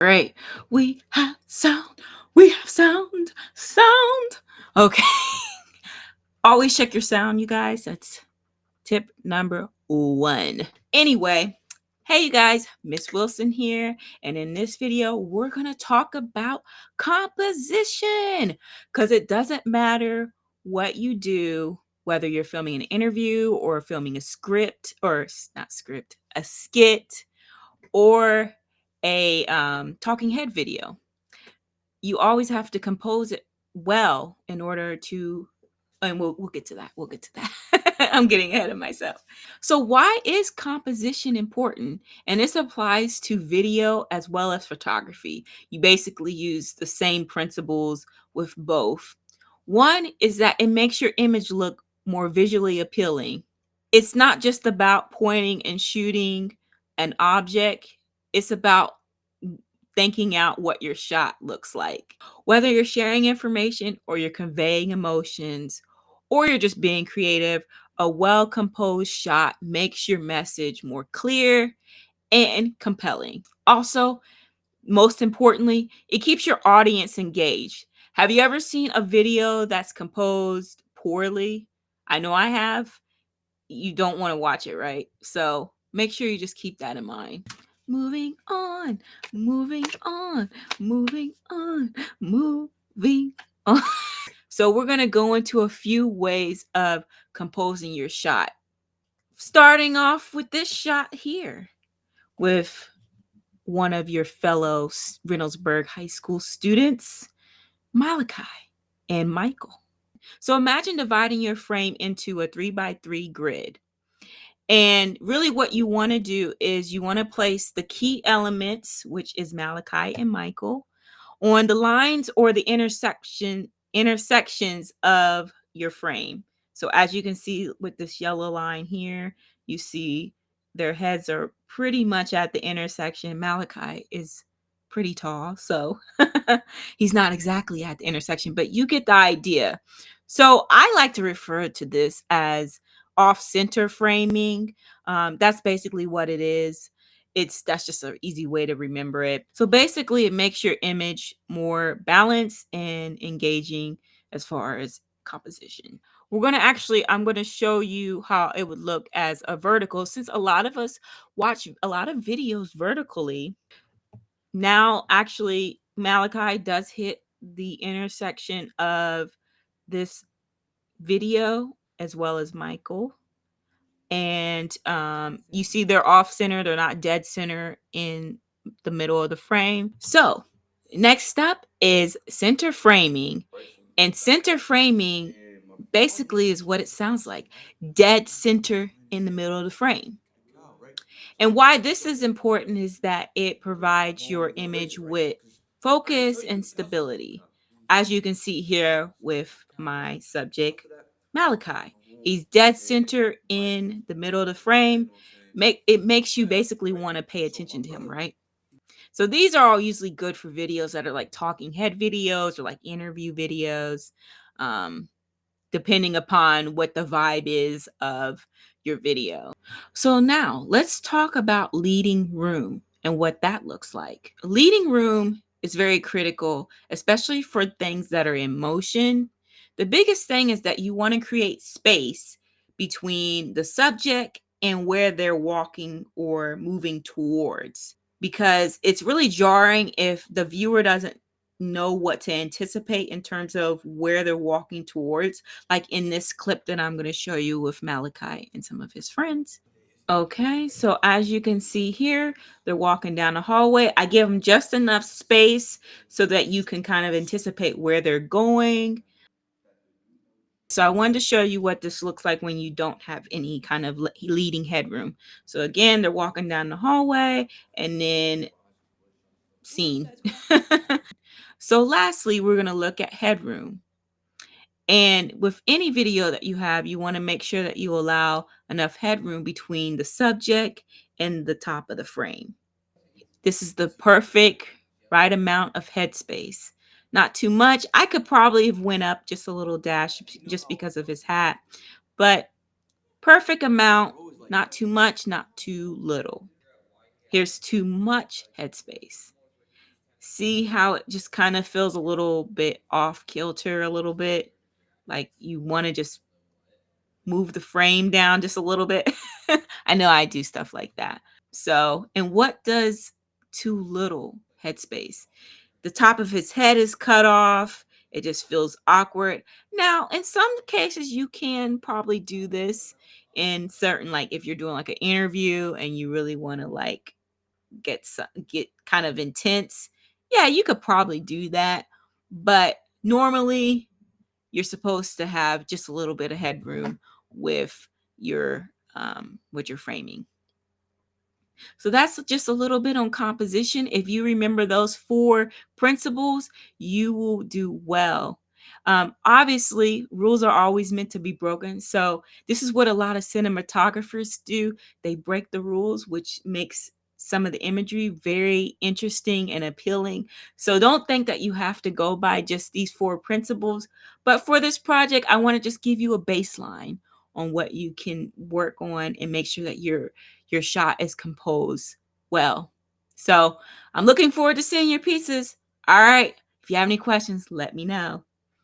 Right. We have sound. We have sound. Sound. Okay. Always check your sound, you guys. That's tip number one. Anyway, hey, you guys, Miss Wilson here. And in this video, we're going to talk about composition because it doesn't matter what you do, whether you're filming an interview or filming a script or not script, a skit or a talking head video. You always have to compose it well in order to, and we'll get to that. We'll get to that. I'm getting ahead of myself. So why is composition important? And this applies to video as well as photography. You basically use the same principles with both. One is that it makes your image look more visually appealing. It's not just about pointing and shooting an object, it's about thinking out what your shot looks like. Whether you're sharing information or you're conveying emotions or you're just being creative, a well composed shot makes your message more clear and compelling. Also, most importantly, it keeps your audience engaged. Have you ever seen a video that's composed poorly? I know I have. You don't want to watch it, right? So make sure you just keep that in mind. Moving on, moving on, moving on, moving on. So we're going to go into a few ways of composing your shot. Starting off with this shot here with one of your fellow Reynoldsburg High School students, Malachi and Michael. So imagine dividing your frame into a 3x3 grid. And really, what you want to do is you want to place the key elements, which is Malachi and Michael, on the lines or the intersections of your frame. So as you can see with this yellow line here, you see their heads are pretty much at the intersection. Malachi is pretty tall, so he's not exactly at the intersection, but you get the idea. So I like to refer to this as off-center framing. That's basically what it is. That's just an easy way to remember it. So basically it makes your image more balanced and engaging as far as composition. I'm going to show you how it would look as a vertical, since a lot of us watch a lot of videos vertically. Now actually Malachi does hit the intersection of this video as well as Michael. And you see they're off center, they're not dead center in the middle of the frame. So next step is center framing. And center framing basically is what it sounds like, dead center in the middle of the frame. And why this is important is that it provides your image with focus and stability. As you can see here with my subject, Malachi. He's dead center in the middle of the frame. It makes you basically want to pay attention to him, right? So these are all usually good for videos that are like talking head videos or like interview videos. Um, Depending upon what the vibe is of your video. So now let's talk about leading room and what that looks like. Leading room is very critical, especially for things that are in motion. The biggest thing is that you want to create space between the subject and where they're walking or moving towards, because it's really jarring if the viewer doesn't know what to anticipate in terms of where they're walking towards, like in this clip that I'm going to show you with Malachi and some of his friends. Okay, so as you can see here, they're walking down the hallway. I give them just enough space so that you can kind of anticipate where they're going. So I wanted to show you what this looks like when you don't have any kind of leading headroom. So again, they're walking down the hallway and then scene. So lastly, we're going to look at headroom. And with any video that you have, you want to make sure that you allow enough headroom between the subject and the top of the frame. This is the perfect right amount of headspace. Not too much. I could probably have went up just a little dash just because of his hat, but perfect amount, not too much, not too little. Here's too much headspace. See how it just kind of feels a little bit off kilter, a little bit like you want to just move the frame down just a little bit. I know I do stuff like that. So, and what does too little headspace? The top of his head is cut off. It just feels awkward. Now, in some cases, you can probably do this in certain, like if you're doing like an interview and you really want to like get kind of intense. Yeah, you could probably do that. But normally, you're supposed to have just a little bit of headroom with your framing. So that's just a little bit on composition. If you remember those four principles, you will do well. Obviously, rules are always meant to be broken. So this is what a lot of cinematographers do. They break the rules, which makes some of the imagery very interesting and appealing. So don't think that you have to go by just these four principles. But for this project, I want to just give you a baseline on what you can work on and make sure that your shot is composed well. So I'm looking forward to seeing your pieces. All right. If you have any questions, let me know.